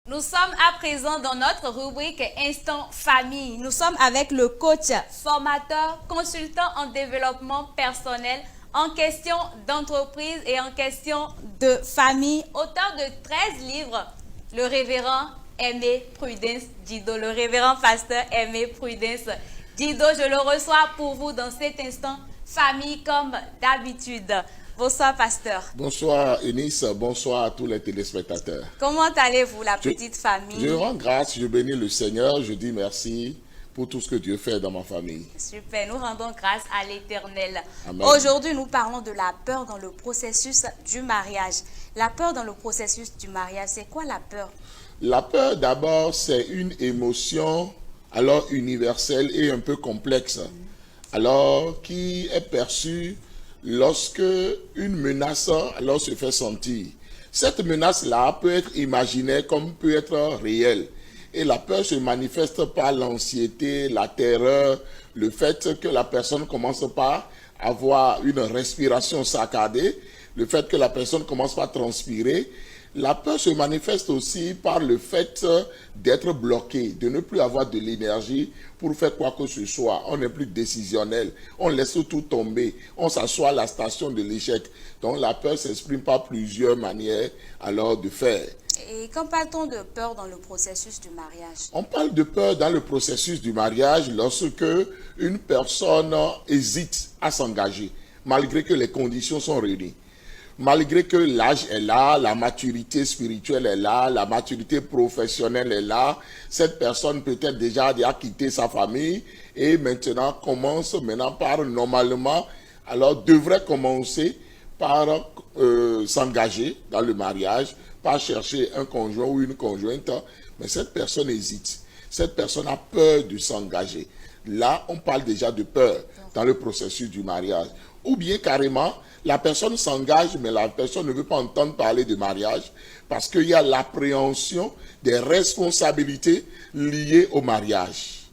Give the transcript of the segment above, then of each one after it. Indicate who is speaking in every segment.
Speaker 1: Nous sommes à présent dans notre rubrique Instant Famille. Nous sommes avec le coach, formateur, consultant en développement personnel, en question d'entreprise et en question de famille, auteur de 13 livres, le révérend Aimé Prudence Dido, le révérend pasteur Aimé Prudence Dido. Je le reçois pour vous dans cet instant famille comme d'habitude. Bonsoir, pasteur.
Speaker 2: Bonsoir, Eunice. Bonsoir à tous les téléspectateurs.
Speaker 1: Comment allez-vous, la petite famille?
Speaker 2: Je rends grâce, je bénis le Seigneur, je dis merci pour tout ce que Dieu fait dans ma famille.
Speaker 1: Super, nous rendons grâce à l'Éternel. Aujourd'hui, nous parlons de la peur dans le processus du mariage. La peur dans le processus du mariage, c'est quoi la peur?
Speaker 2: La peur, d'abord, c'est une émotion alors universelle et un peu complexe, alors qui est perçue lorsque une menace alors se fait sentir. Cette menace-là peut être imaginaire comme peut être réelle. Et la peur se manifeste par l'anxiété, la terreur, le fait que la personne commence par avoir une respiration saccadée, le fait que la personne commence par transpirer. La peur se manifeste aussi par le fait d'être bloqué, de ne plus avoir de l'énergie pour faire quoi que ce soit. On n'est plus décisionnel, on laisse tout tomber, on s'assoit à la station de l'échec. Donc la peur s'exprime par plusieurs manières alors de faire.
Speaker 1: Et quand parle-t-on de peur dans le processus du mariage?
Speaker 2: On parle de peur dans le processus du mariage lorsque une personne hésite à s'engager, malgré que les conditions sont réunies. Malgré que l'âge est là, la maturité spirituelle est là, la maturité professionnelle est là, cette personne peut-être déjà a quitté sa famille et maintenant commence par normalement, alors devrait commencer par s'engager dans le mariage, par chercher un conjoint ou une conjointe, mais cette personne hésite, cette personne a peur de s'engager. Là, on parle déjà de peur dans le processus du mariage. Ou bien carrément, la personne s'engage, mais la personne ne veut pas entendre parler de mariage parce qu'il y a l'appréhension des responsabilités liées au mariage.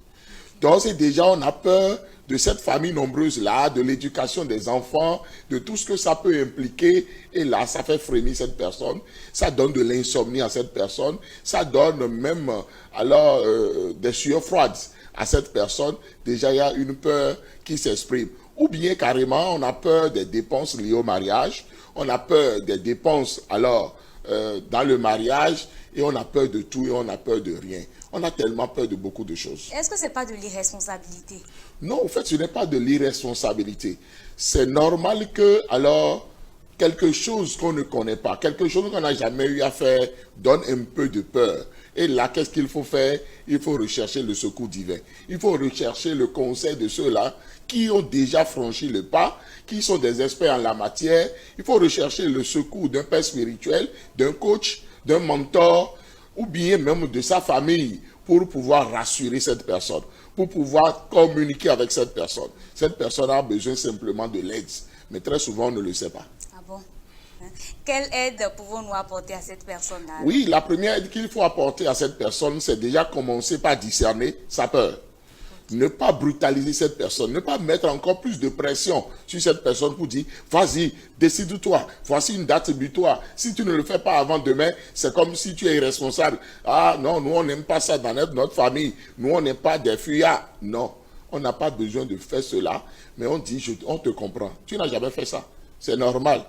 Speaker 2: Donc, c'est déjà, on a peur de cette famille nombreuse-là, de l'éducation des enfants, de tout ce que ça peut impliquer. Et là, ça fait frémir cette personne. Ça donne de l'insomnie à cette personne. Ça donne même, alors, des sueurs froides à cette personne. Déjà, il y a une peur qui s'exprime. Ou bien carrément, on a peur des dépenses liées au mariage, on a peur des dépenses alors dans le mariage, et on a peur de tout et on a peur de rien. On a tellement peur de beaucoup de choses.
Speaker 1: Est-ce que ce n'est pas de l'irresponsabilité?
Speaker 2: Non, en fait, ce n'est pas de l'irresponsabilité. C'est normal que, alors, quelque chose qu'on ne connaît pas, quelque chose qu'on n'a jamais eu à faire, donne un peu de peur. Et là, qu'est-ce qu'il faut faire? Il faut rechercher le secours divin. Il faut rechercher le conseil de ceux-là qui ont déjà franchi le pas, qui sont des experts en la matière. Il faut rechercher le secours d'un père spirituel, d'un coach, d'un mentor, ou bien même de sa famille, pour pouvoir rassurer cette personne, pour pouvoir communiquer avec cette personne. Cette personne a besoin simplement de l'aide, mais très souvent on ne le sait pas.
Speaker 1: Ah bon? Quelle aide pouvons-nous apporter à cette personne-là?
Speaker 2: Oui, la première aide qu'il faut apporter à cette personne, c'est déjà commencer par discerner sa peur. Ne pas brutaliser cette personne, ne pas mettre encore plus de pression sur cette personne pour dire, vas-y, décide-toi, voici une date butoir. Si tu ne le fais pas avant demain, c'est comme si tu es irresponsable. Ah non, nous on n'aime pas ça dans notre famille, nous on n'est pas des fuyards. Non, on n'a pas besoin de faire cela, mais on dit, on te comprend. Tu n'as jamais fait ça, c'est normal.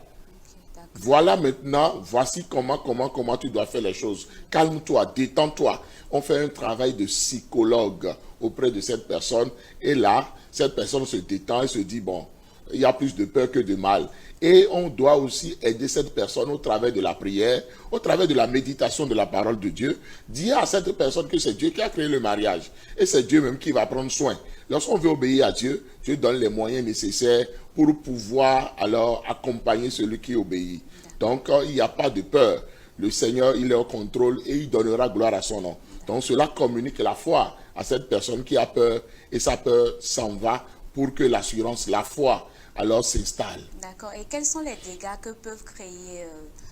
Speaker 2: Voilà maintenant, voici comment tu dois faire les choses. Calme-toi, détends-toi. On fait un travail de psychologue auprès de cette personne. Et là, cette personne se détend et se dit, bon, il y a plus de peur que de mal. Et on doit aussi aider cette personne au travers de la prière, au travers de la méditation de la parole de Dieu. Dire à cette personne que c'est Dieu qui a créé le mariage. Et c'est Dieu même qui va prendre soin. Lorsqu'on veut obéir à Dieu, Dieu donne les moyens nécessaires pour pouvoir alors accompagner celui qui obéit. Donc, il n'y a pas de peur. Le Seigneur, il est au contrôle et il donnera gloire à son nom. Donc, cela communique la foi à cette personne qui a peur et sa peur s'en va pour que l'assurance, la foi, alors s'installe.
Speaker 1: D'accord. Et quels sont les dégâts que peuvent créer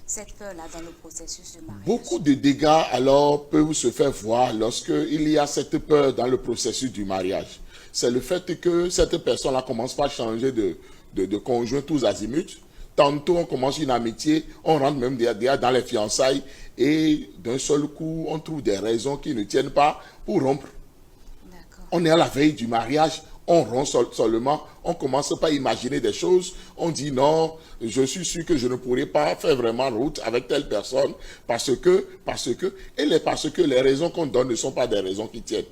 Speaker 1: cette peur-là dans le processus de mariage?
Speaker 2: Beaucoup de dégâts alors peuvent se faire voir lorsqu'il y a cette peur dans le processus du mariage. C'est le fait que cette personne-là commence par changer de conjoint tous azimuts. Tantôt, on commence une amitié, on rentre même déjà dans les fiançailles et d'un seul coup, on trouve des raisons qui ne tiennent pas pour rompre. On est à la veille du mariage, on rompt seulement, on commence pas à imaginer des choses, on dit non, je suis sûr que je ne pourrai pas faire vraiment route avec telle personne parce que, parce que les raisons qu'on donne ne sont pas des raisons qui tiennent.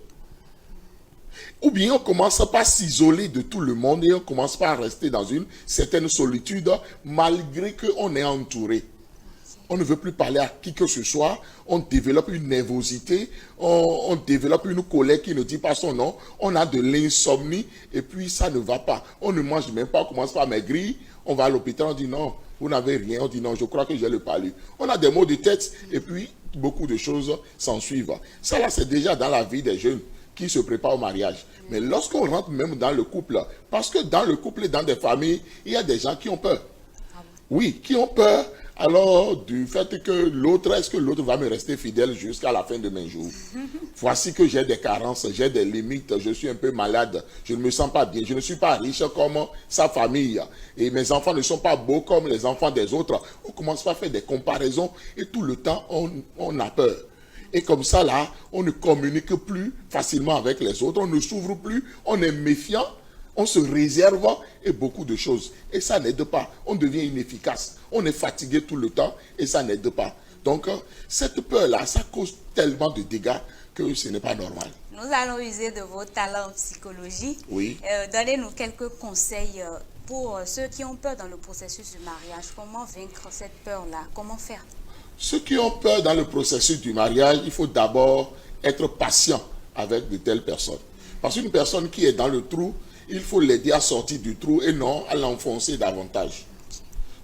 Speaker 2: Ou bien on commence pas à s'isoler de tout le monde et on commence pas à rester dans une certaine solitude malgré qu'on est entouré. On ne veut plus parler à qui que ce soit, on développe une nervosité, on développe une colère qui ne dit pas son nom, on a de l'insomnie et puis ça ne va pas. On ne mange même pas, on commence pas à maigrir, on va à l'hôpital, on dit non, vous n'avez rien, on dit non, je crois que j'ai le palu. On a des maux de tête et puis beaucoup de choses s'en suivent. Ça là c'est déjà dans la vie des jeunes qui se préparent au mariage. Mais lorsqu'on rentre même dans le couple, parce que dans le couple et dans des familles, il y a des gens qui ont peur. Oui, qui ont peur alors du fait que l'autre, est-ce que l'autre va me rester fidèle jusqu'à la fin de mes jours? Voici que j'ai des carences, j'ai des limites, je suis un peu malade, je ne me sens pas bien, je ne suis pas riche comme sa famille et mes enfants ne sont pas beaux comme les enfants des autres. On commence pas à faire des comparaisons et tout le temps on a peur. Et comme ça là, on ne communique plus facilement avec les autres, on ne s'ouvre plus, on est méfiant, on se réserve et beaucoup de choses. Et ça n'aide pas, on devient inefficace, on est fatigué tout le temps et ça n'aide pas. Donc cette peur-là, ça cause tellement de dégâts que ce n'est pas normal.
Speaker 1: Nous allons user de vos talents en psychologie.
Speaker 2: Oui.
Speaker 1: Donnez-nous quelques conseils pour ceux qui ont peur dans le processus du mariage. Comment vaincre cette peur-là? Comment faire?
Speaker 2: Ceux qui ont peur dans le processus du mariage, il faut d'abord être patient avec de telles personnes. Parce qu'une personne qui est dans le trou, il faut l'aider à sortir du trou et non à l'enfoncer davantage.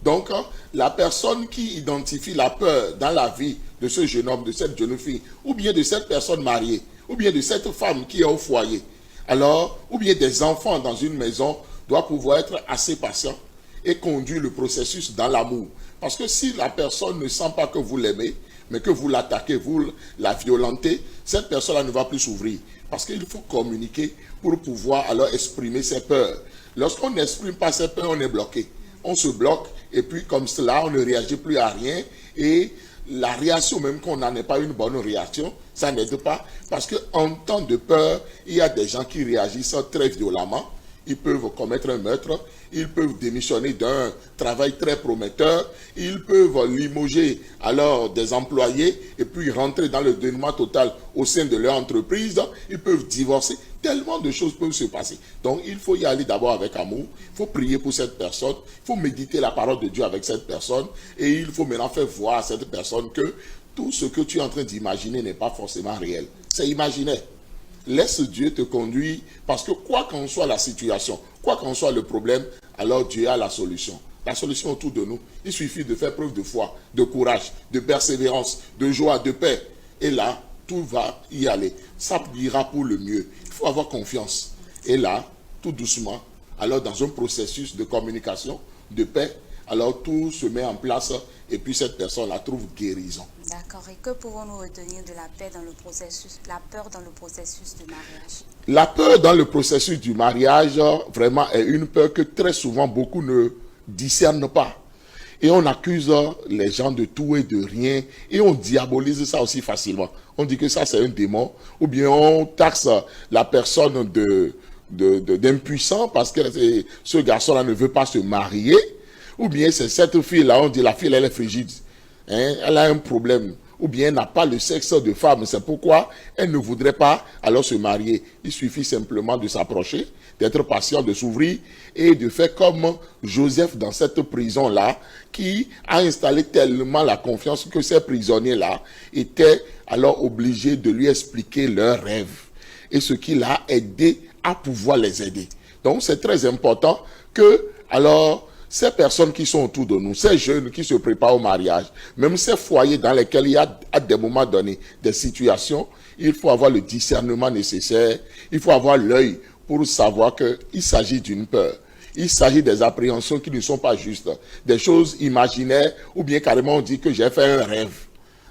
Speaker 2: Donc, la personne qui identifie la peur dans la vie de ce jeune homme, de cette jeune fille, ou bien de cette personne mariée, ou bien de cette femme qui est au foyer, alors, ou bien des enfants dans une maison, doit pouvoir être assez patient et conduire le processus dans l'amour. Parce que si la personne ne sent pas que vous l'aimez, mais que vous l'attaquez, vous la violentez, cette personne-là ne va plus s'ouvrir. Parce qu'il faut communiquer pour pouvoir alors exprimer ses peurs. Lorsqu'on n'exprime pas ses peurs, on est bloqué. On se bloque et puis comme cela, on ne réagit plus à rien. Et la réaction, même qu'on n'en ait pas une bonne réaction, ça n'aide pas. Parce qu'en temps de peur, il y a des gens qui réagissent très violemment. Ils peuvent commettre un meurtre, ils peuvent démissionner d'un travail très prometteur, ils peuvent limoger alors des employés et puis rentrer dans le dénuement total au sein de leur entreprise, ils peuvent divorcer, tellement de choses peuvent se passer. Donc il faut y aller d'abord avec amour, il faut prier pour cette personne, il faut méditer la parole de Dieu avec cette personne et il faut maintenant faire voir à cette personne que tout ce que tu es en train d'imaginer n'est pas forcément réel, c'est imaginaire. Laisse Dieu te conduire parce que quoi qu'en soit la situation, quoi qu'en soit le problème, alors Dieu a la solution. La solution autour de nous, il suffit de faire preuve de foi, de courage, de persévérance, de joie, de paix. Et là, tout va y aller. Ça ira pour le mieux. Il faut avoir confiance. Et là, tout doucement, alors dans un processus de communication, de paix, alors tout se met en place et puis cette personne la trouve guérison.
Speaker 1: D'accord. Et que pouvons-nous retenir de la paix dans le processus, la peur dans le processus du mariage?
Speaker 2: La peur dans le processus du mariage, vraiment, est une peur que très souvent beaucoup ne discernent pas. Et on accuse les gens de tout et de rien et on diabolise ça aussi facilement. On dit que ça c'est un démon ou bien on taxe la personne d'impuissant parce que ce garçon-là ne veut pas se marier. Ou bien c'est cette fille-là, on dit la fille elle est frigide, hein, elle a un problème. Ou bien elle n'a pas le sexe de femme, c'est pourquoi elle ne voudrait pas alors se marier. Il suffit simplement de s'approcher, d'être patient, de s'ouvrir et de faire comme Joseph dans cette prison-là, qui a installé tellement la confiance que ces prisonniers-là étaient alors obligés de lui expliquer leurs rêves. Et ce qui l'a aidé à pouvoir les aider. Donc c'est très important que alors ces personnes qui sont autour de nous, ces jeunes qui se préparent au mariage, même ces foyers dans lesquels il y a à des moments donnés des situations, il faut avoir le discernement nécessaire, il faut avoir l'œil pour savoir qu'il s'agit d'une peur. Il s'agit des appréhensions qui ne sont pas justes, des choses imaginaires, ou bien carrément on dit que j'ai fait un rêve.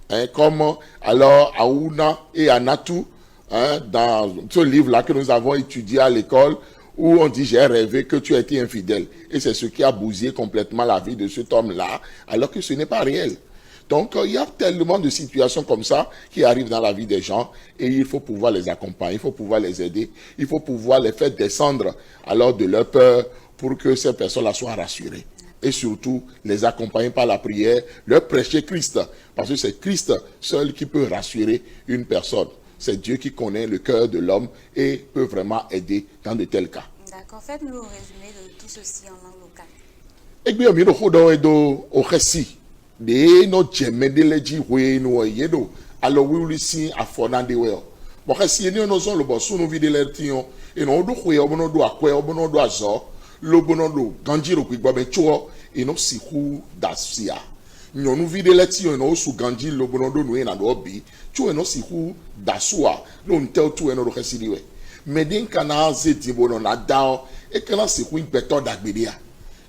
Speaker 2: Hein, comme alors Aouna et Anatou, hein, dans ce livre-là que nous avons étudié à l'école, où on dit j'ai rêvé que tu as été infidèle. Et c'est ce qui a bousillé complètement la vie de cet homme-là, alors que ce n'est pas réel. Donc, il y a tellement de situations comme ça qui arrivent dans la vie des gens et il faut pouvoir les accompagner, il faut pouvoir les aider, il faut pouvoir les faire descendre alors de leur peur pour que ces personnes-là soient rassurées. Et surtout, les accompagner par la prière, leur prêcher Christ. Parce que c'est Christ seul qui peut rassurer une personne. C'est Dieu qui connaît le cœur de l'homme et peut vraiment aider dans de tels cas.
Speaker 1: D'accord, faites-nous le résumé de tout ceci en langue locale.
Speaker 2: Et bien, il y a au récit. De no jeme de leji we no yedo alo we si afona de we bo ka si ni no so lo bo sunu vi de le tiyon e no do we obono do akwe obono do azo lo bono do ganjiro ku gbo be chuo e no si hu dasia nyonu vi de le tiyon no su ganji lo bono do no e na do bi chuo no si hu dasua no ntel tu e no do ka si diwe medin kana zeti bono na dao e kana si hu gbeto dagbedia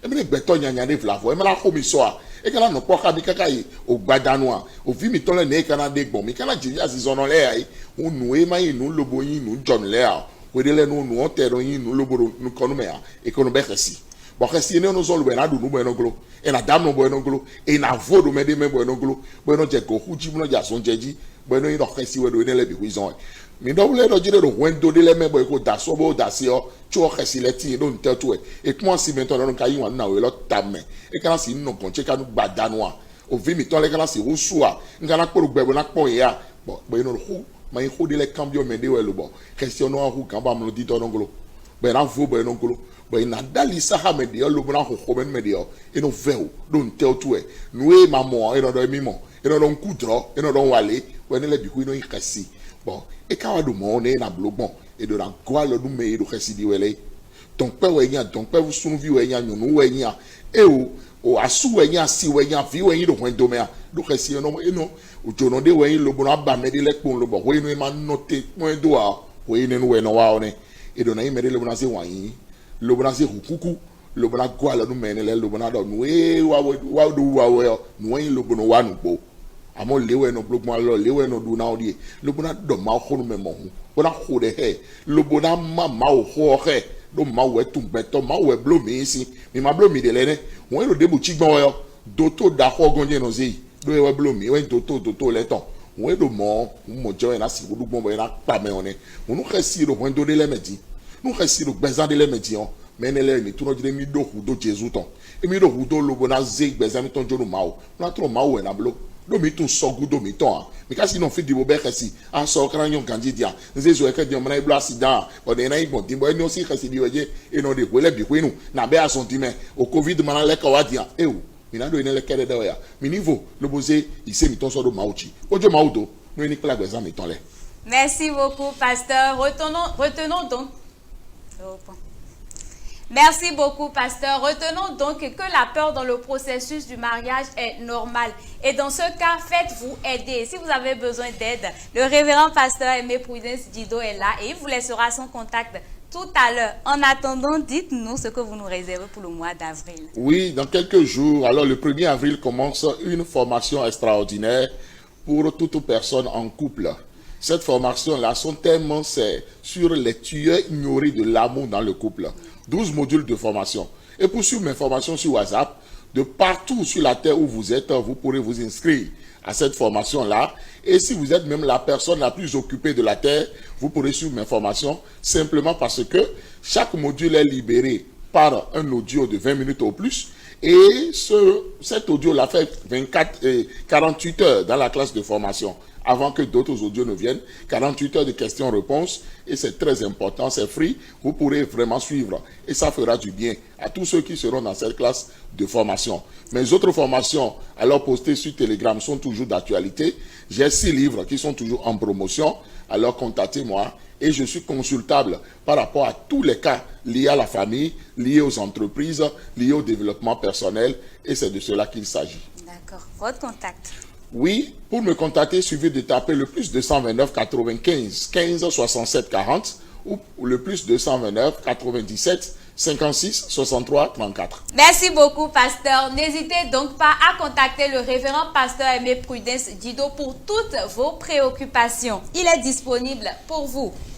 Speaker 2: e me gbeto nyanya de vlavo e me la komi so a et quand on a un peu au Badanoa, au Vimitole, né, Canada, bon, mais quand on a dit, ils ont l'air, on nous aimait, nous le boyons, nous John l'air, où il est nous, on terrorise, nous le bourreau, nous connaissons, et qu'on nous récit. Bon, si nous nous allons nous nous bonoglo, et la dame nous bonoglo, et la voix de mes démons bonoglo, bon, j'ai go, ou Jimno Jason Jeji, bon, il a récit, où il est les bisons. Mais donc, les gens de Wendo de les mêmes, d'assobo, d'assio, tu as récit les tirs, donc tel tout. Et comment si maintenant on a eu un an, l'autre tame, et quand si nous comptons qu'à nous badanois, au vimiton, les gars, c'est Roussoua, nous avons pour le bébé, on a pour ya, bon, ben, nous, mais il faut des cambios, mais des le bon, question noire, ou quand on dit dans l'ongolo, ben, on vous, ben, l'ongolo. Ben na dali saha medio lo bona ho komen medio e no veo don tel tout e nous e maman e no do mimo e no don kudro e no don wale when le bi ku no ikasi bon e ka wa do mo ne na blogbon e do na kwa lo du me do kasi di wele ton pe we nya ton pe sunu vi we nya nyunu we nya e o asu we nya si we nya vi we yin do hwen do me a do kasi no e no o jono de we yin lo bona ba me de le pon lo bo we no e ma note mo do a we ne no we no wa one e do na yin me de le bona se wan yin le bon c'est coucou le bon quoi là nous mener le bon do nous e wa do wa we nous le bon wa nous bo amo lewe no blog mo lo lewe no do na odi le bon do ma ho no me mo ho na ho de he le bon ma o ho he do ma we tu beto ma we blo mi si mi ma blo mi de le ne won lo de bu chigbon yo do to da ho gonje no zi do we blo mi we do to le ton won do mo jo na si do gbon bo na pa me one won no khasi ro won do de le medi nous restons besoin de les médias mais ne les tout notre mi do hudo Jésus ton et mi do hudo lobo na zeg besoin ton jono mao na tro mao na blo do mi tun so gudo mi ton mais kasi non fait di bo be kasi a so kran yon candidat nzezo e ka di omna iblo accident o de na ibon timbo eni o si kasi di weje e no de kwele bi kwenu na be asonti o covid mana le ka wadia e o mi na do ene le kere de ya mi niveau lobo ze ise mi ton so do mauchi ojo maudo no eni kla besoin mi ton le.
Speaker 1: Merci beaucoup, pasteur. Retenons donc. Merci beaucoup, pasteur. Retenons donc que la peur dans le processus du mariage est normale. Et dans ce cas, faites-vous aider. Si vous avez besoin d'aide, le révérend pasteur Aimé Prudence Dido est là et il vous laissera son contact tout à l'heure. En attendant, dites-nous ce que vous nous réservez pour le mois d'avril.
Speaker 2: Oui, dans quelques jours. Alors, le 1er avril commence une formation extraordinaire pour toute personne en couple. Cette formation-là, son thème, c'est sur les tueurs ignorés de l'amour dans le couple. 12 modules de formation. Et pour suivre mes formations sur WhatsApp, de partout sur la terre où vous êtes, vous pourrez vous inscrire à cette formation-là. Et si vous êtes même la personne la plus occupée de la terre, vous pourrez suivre mes formations simplement parce que chaque module est libéré par un audio de 20 minutes au plus. Et cet audio-là fait 48 heures dans la classe de formation avant que d'autres audios ne viennent. 48 heures de questions-réponses et c'est très important, c'est free. Vous pourrez vraiment suivre et ça fera du bien à tous ceux qui seront dans cette classe de formation. Mes autres formations, alors postées sur Telegram, sont toujours d'actualité. J'ai 6 livres qui sont toujours en promotion, alors contactez-moi et je suis consultable par rapport à tous les cas liés à la famille, liés aux entreprises, liés au développement personnel et c'est de cela qu'il s'agit.
Speaker 1: D'accord. Votre contact?
Speaker 2: Oui, pour me contacter, il suffit de taper le plus 229 95 15 67 40 ou le plus 229 97 56 63 34.
Speaker 1: Merci beaucoup, pasteur. N'hésitez donc pas à contacter le révérend pasteur Aimé Prudence Dido pour toutes vos préoccupations. Il est disponible pour vous.